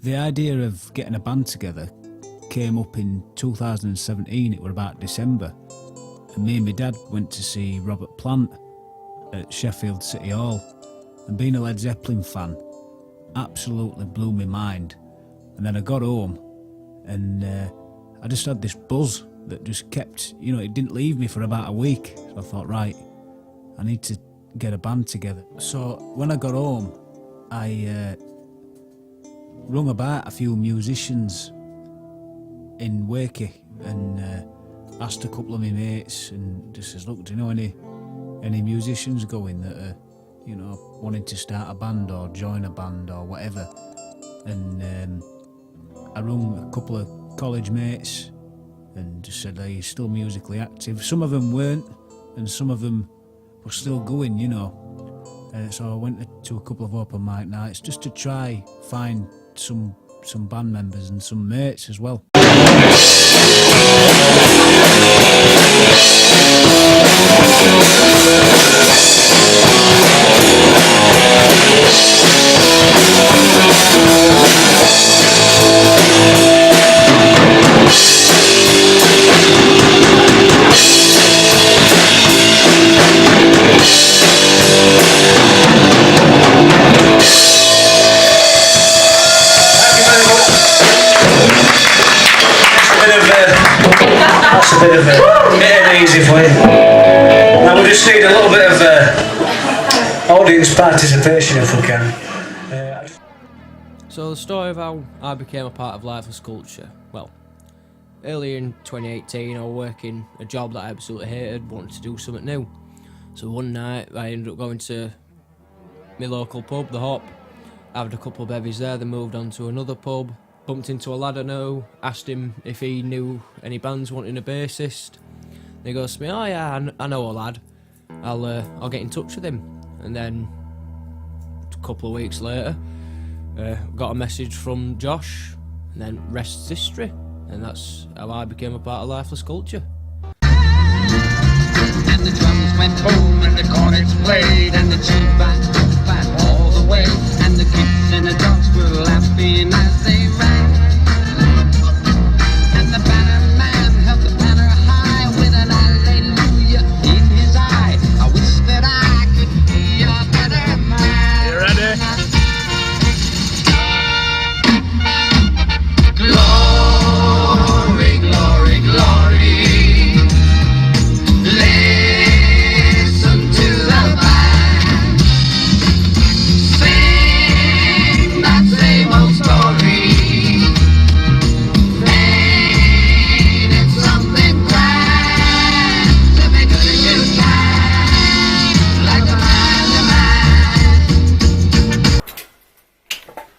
The idea of getting a band together came up in 2017, it were about December, and me and my dad went to see Robert Plant at Sheffield City Hall, and being a Led Zeppelin fan absolutely blew my mind. And then I got home and I just had this buzz that just kept, it didn't leave me for about a week. So I thought, right, I need to get a band together. So when I got home, I rung about a few musicians in Wakey and asked a couple of my mates and just says, look, do you know any musicians going that are, wanting to start a band or join a band or whatever? And I rung a couple of college mates and just said, are you still musically active? Some of them weren't, and some of them were still going, so I went to a couple of open mic nights just to try find some band members and some mates as well. That's a bit of an easy for you. Now we just need a little bit of audience participation if we can. So the story of how I became a part of Lifeless culture, well, earlier in 2018 I was working a job that I absolutely hated, wanted to do something new. So one night I ended up going to my local pub, the Hop, having a couple of bevies there, then moved on to another pub, bumped into a lad I know, asked him if he knew any bands wanting a bassist. And he goes to me, oh yeah, I know a lad, I'll get in touch with him. And then a couple of weeks later, got a message from Josh, and then rest's history, and that's how I became a part of Lifeless culture. And the drums went boom, and the cornets played, and the chief back all the way, and the kids and the dogs were laughing as they ran. And the banner man held the banner high with an hallelujah in his eye. I wish that I could be a better man. You ready? Glory, glory, glory. Listen to the band. Sing that same old story. Ain't it something grand to be good as you can, like a man.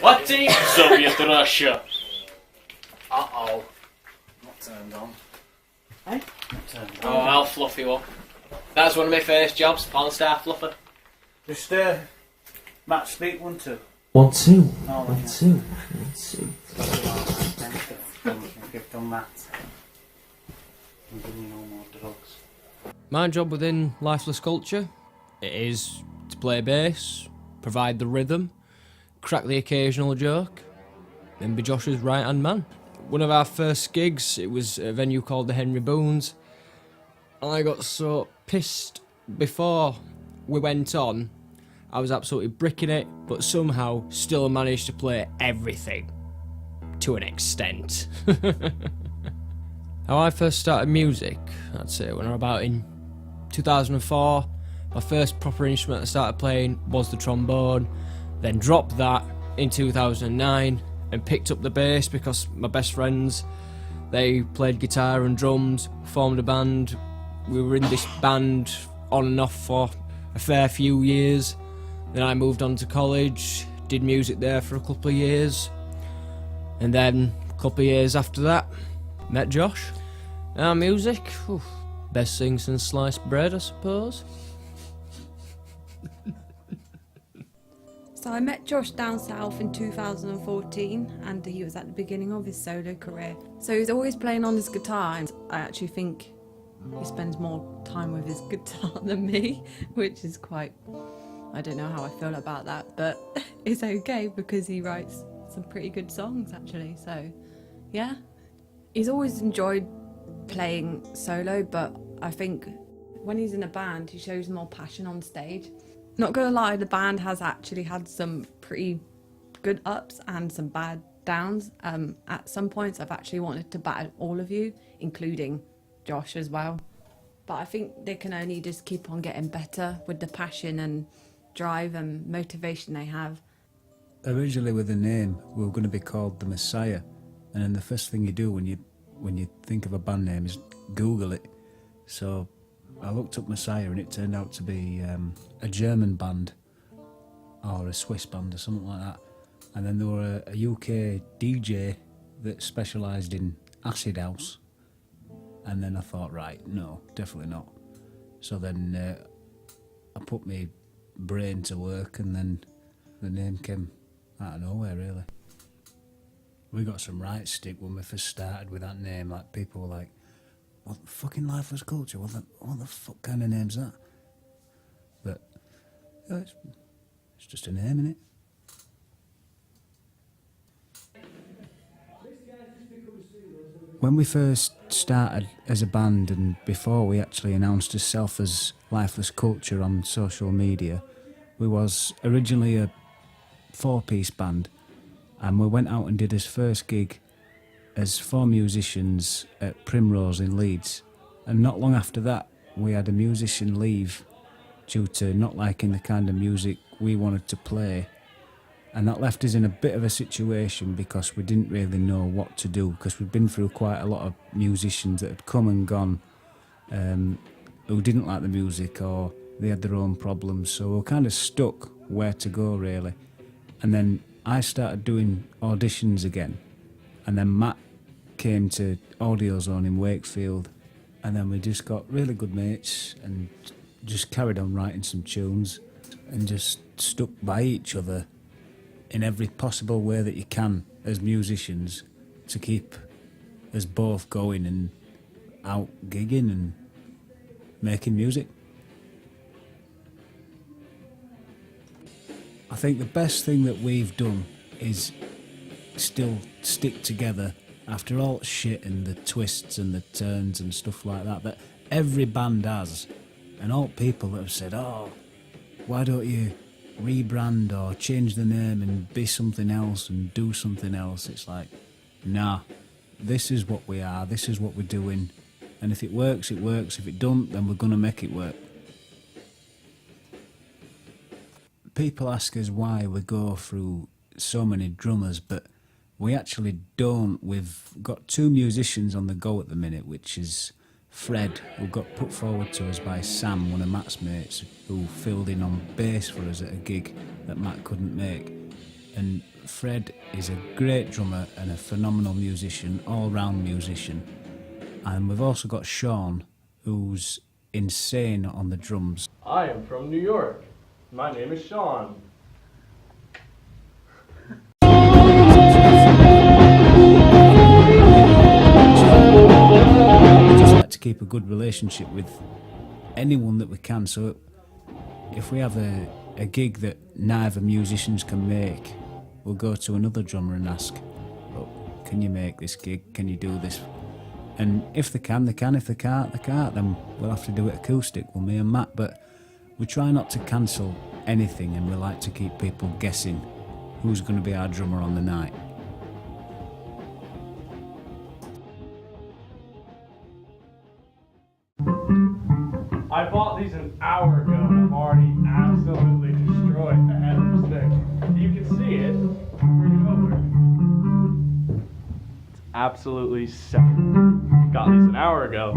What in Soviet Russia? Uh-oh. Not turned on. Hey? Not turned on. Oh, I'll fluff you up. That's one of my first jobs, porn star fluffer. Just, Matt, speak 1, 2. 1, 2. Oh, 1, okay. 2. 1, 2. You've done that. I'm giving you no more drugs. My job within Lifeless culture, it is to play bass, provide the rhythm, crack the occasional joke, and be Josh's right-hand man. One of our first gigs, it was a venue called the Henry Boons, and I got so pissed before we went on. I was absolutely bricking it, but somehow still managed to play everything to an extent. How I first started music, I'd say when I was about in 2004, my first proper instrument I started playing was the trombone, then dropped that in 2009 and picked up the bass because my best friends, they played guitar and drums, formed a band. We were in this band on and off for a fair few years. Then I moved on to college, did music there for a couple of years, and then a couple of years after that, met Josh. Our music, best thing since sliced bread, I suppose. So I met Josh down south in 2014, and he was at the beginning of his solo career. So he's always playing on his guitar, and I actually think he spends more time with his guitar than me, which is quite, I don't know how I feel about that, but it's okay because he writes some pretty good songs actually. So, yeah. He's always enjoyed playing solo, but I think when he's in a band, he shows more passion on stage. Not gonna lie, the band has actually had some pretty good ups and some bad downs. At some points, I've actually wanted to battle all of you, including Josh as well. But I think they can only just keep on getting better with the passion and drive and motivation they have. Originally with the name, we were going to be called The Messiah, and then the first thing you do when you think of a band name is Google it. So I looked up Messiah and it turned out to be a German band or a Swiss band or something like that. And then there were a UK DJ that specialised in acid house. And then I thought, right, no, definitely not. So then I put my brain to work, and then the name came out of nowhere, really. We got some right stick when we first started with that name. Like, people were like, what the fucking Lifeless Culture? What the fuck kind of name's that? But yeah, it's just a name, innit? When we first started as a band, and before we actually announced ourselves as Lifeless Culture on social media, we was originally a 4-piece band, and we went out and did his first gig as 4 musicians at Primrose in Leeds. And not long after that, we had a musician leave due to not liking the kind of music we wanted to play. And that left us in a bit of a situation because we didn't really know what to do, because we'd been through quite a lot of musicians that had come and gone who didn't like the music or they had their own problems. So we were kind of stuck where to go, really. And then I started doing auditions again. And then Matt came to Audio Zone in Wakefield. And then we just got really good mates and just carried on writing some tunes and just stuck by each other in every possible way that you can as musicians to keep us both going and out gigging and making music. I think the best thing that we've done is still stick together after all shit and the twists and the turns and stuff like that every band has, and all people that have said, oh, why don't you rebrand or change the name and be something else and do something else. It's like, nah, this is what we are, this is what we're doing, and if it works, it works. If it don't, then we're gonna make it work. People ask us why we go through so many drummers, but we actually don't. We've got 2 musicians on the go at the minute, which is Fred, who got put forward to us by Sam, one of Matt's mates, who filled in on bass for us at a gig that Matt couldn't make. And Fred is a great drummer and a phenomenal musician, all-round musician. And we've also got Sean, who's insane on the drums. I am from New York. My name is Sean. To keep a good relationship with anyone that we can, so if we have a gig that neither musicians can make, we'll go to another drummer and ask, oh, can you make this gig, can you do this? And if they can, they can. If they can't, they can't. Then we'll have to do it acoustic, well, me and Matt. But we try not to cancel anything, and we like to keep people guessing who's going to be our drummer on the night. I bought these an hour ago and I'm already absolutely destroyed the head of the stick. You can see it. Bring it over. It's absolutely sick. Got these an hour ago.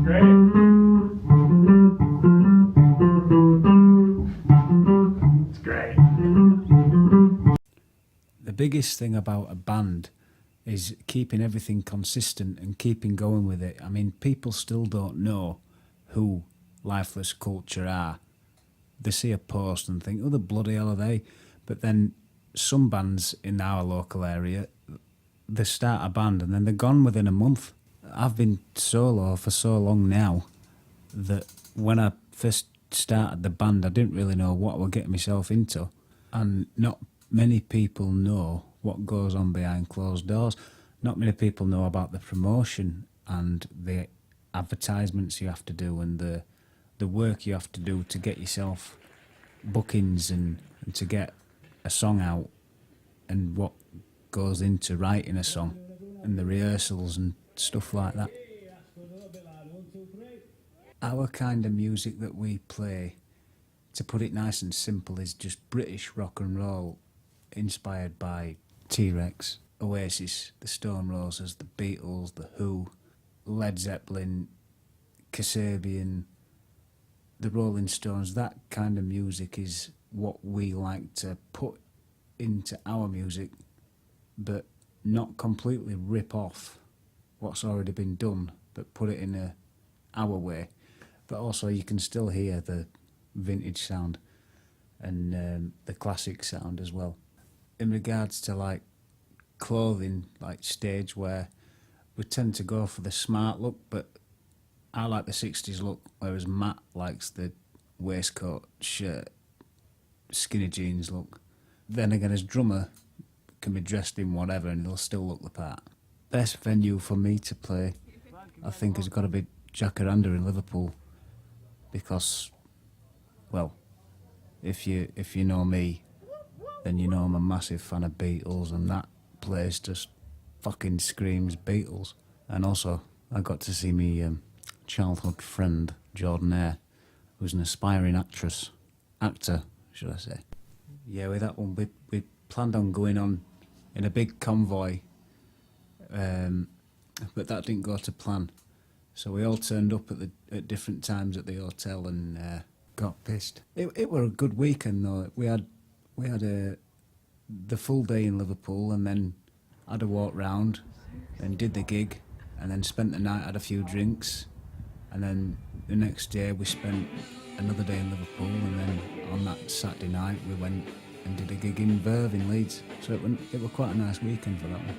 Great. It's great. The biggest thing about a band is keeping everything consistent and keeping going with it. I mean, people still don't know who Lifeless Culture are. They see a post and think, oh, the bloody hell are they? But then some bands in our local area, they start a band and then they're gone within a month. I've been solo for so long now that when I first started the band, I didn't really know what I was getting myself into. And not many people know what goes on behind closed doors. Not many people know about the promotion and the advertisements you have to do and the work you have to do to get yourself bookings and to get a song out, and what goes into writing a song and the rehearsals and stuff like that. Our kind of music that we play, to put it nice and simple, is just British rock and roll inspired by T-Rex, Oasis, the Stone Roses, the Beatles, the Who, Led Zeppelin, Kasabian, the Rolling Stones. That kind of music is what we like to put into our music, but not completely rip off what's already been done, but put it in our way. But also you can still hear the vintage sound and the classic sound as well. In regards to like clothing, like stage wear, we tend to go for the smart look, but I like the 60s look, whereas Matt likes the waistcoat, shirt, skinny jeans look. Then again, as drummer, can be dressed in whatever and he'll still look the part. Best venue for me to play, I think, has got to be Jacaranda in Liverpool, because, well, if you know me, then you know I'm a massive fan of Beatles, and that place just fucking screams Beatles. And also, I got to see me childhood friend Jordan Eyre, who's an aspiring actor, should I say. Yeah, with that one, we planned on going on in a big convoy, but that didn't go to plan. So we all turned up at different times at the hotel and got pissed. It were a good weekend though. We had the full day in Liverpool, and then had a walk round and did the gig, and then spent the night, had a few drinks, and then the next day we spent another day in Liverpool, and then on that Saturday night we went and did a gig in Verve in Leeds. So it was quite a nice weekend for that one.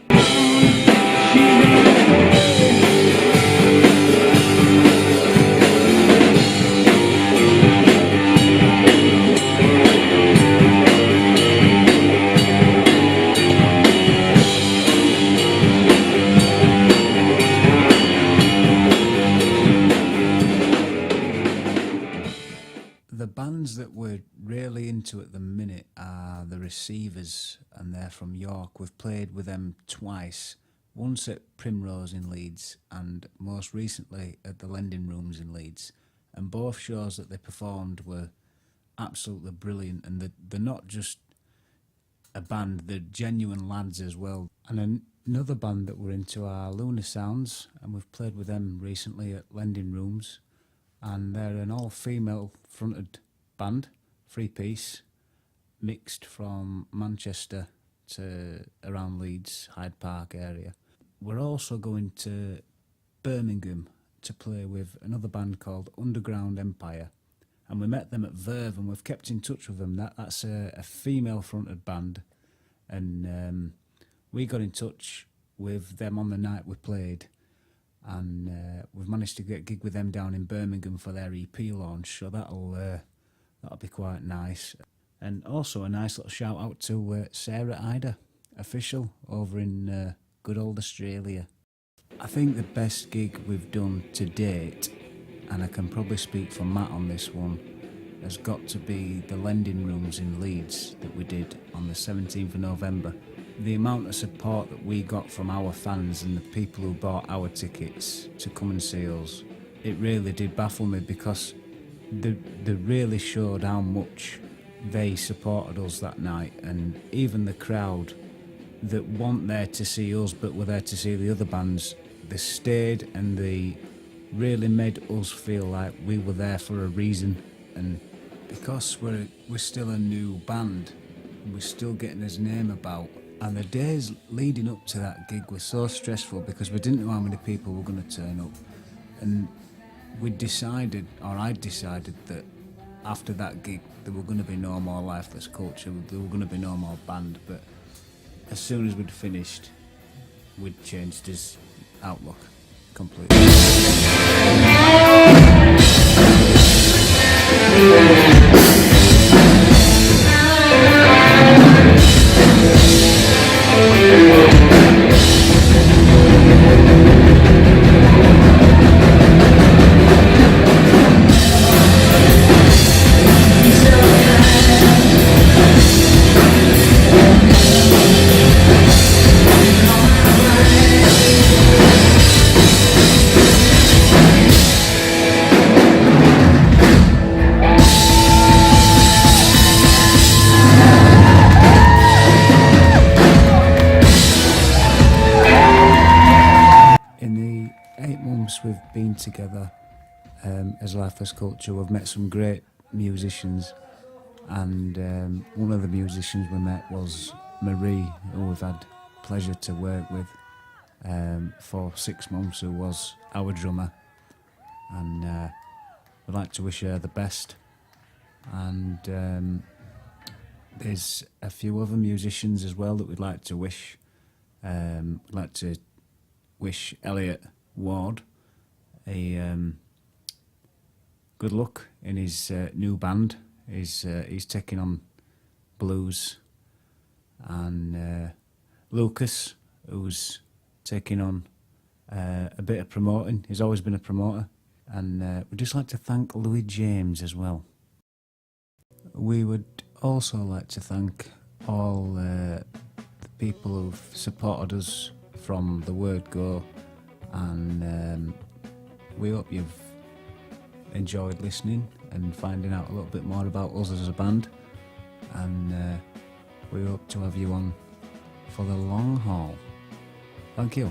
The bands that we're really into at the minute are the Receivers, and they're from York. We've played with them twice, once at Primrose in Leeds and most recently at the Lending Rooms in Leeds. And both shows that they performed were absolutely brilliant, and they're not just a band, they're genuine lads as well. And another band that we're into are Lunar Sounds, and we've played with them recently at Lending Rooms. And they're an all-female fronted band, three-piece, mixed from Manchester to around Leeds, Hyde Park area. We're also going to Birmingham to play with another band called Underground Empire, and we met them at Verve, and we've kept in touch with them. That's a female-fronted band, and we got in touch with them on the night we played. And we've managed to get a gig with them down in Birmingham for their EP launch, so that'll be quite nice. And also a nice little shout out to Sarah Ida, official, over in good old Australia. I think the best gig we've done to date, and I can probably speak for Matt on this one, has got to be the Lending Rooms in Leeds that we did on the 17th of November. The amount of support that we got from our fans and the people who bought our tickets to come and see us, it really did baffle me, because they really showed how much they supported us that night. And even the crowd that weren't there to see us but were there to see the other bands, they stayed and they really made us feel like we were there for a reason. And because we're still a new band, we're still getting his name about. And the days leading up to that gig were so stressful because we didn't know how many people were going to turn up. And I decided that after that gig there were going to be no more Lifeless Culture, there were going to be no more band. But as soon as we'd finished, we'd changed his outlook completely. we've been together as Lifeless Culture, we've met some great musicians, and one of the musicians we met was Marie, who we've had pleasure to work with for 6 months, who was our drummer, and we'd like to wish her the best. And there's a few other musicians as well that we'd like to wish. We'd like to wish Elliot Ward a good luck in his new band. He's taking on blues, and Lucas, who's taking on a bit of promoting. He's always been a promoter, and we'd just like to thank Louis James as well. We would also like to thank all the people who've supported us from the word go, and we hope you've enjoyed listening and finding out a little bit more about us as a band, and we hope to have you on for the long haul. Thank you.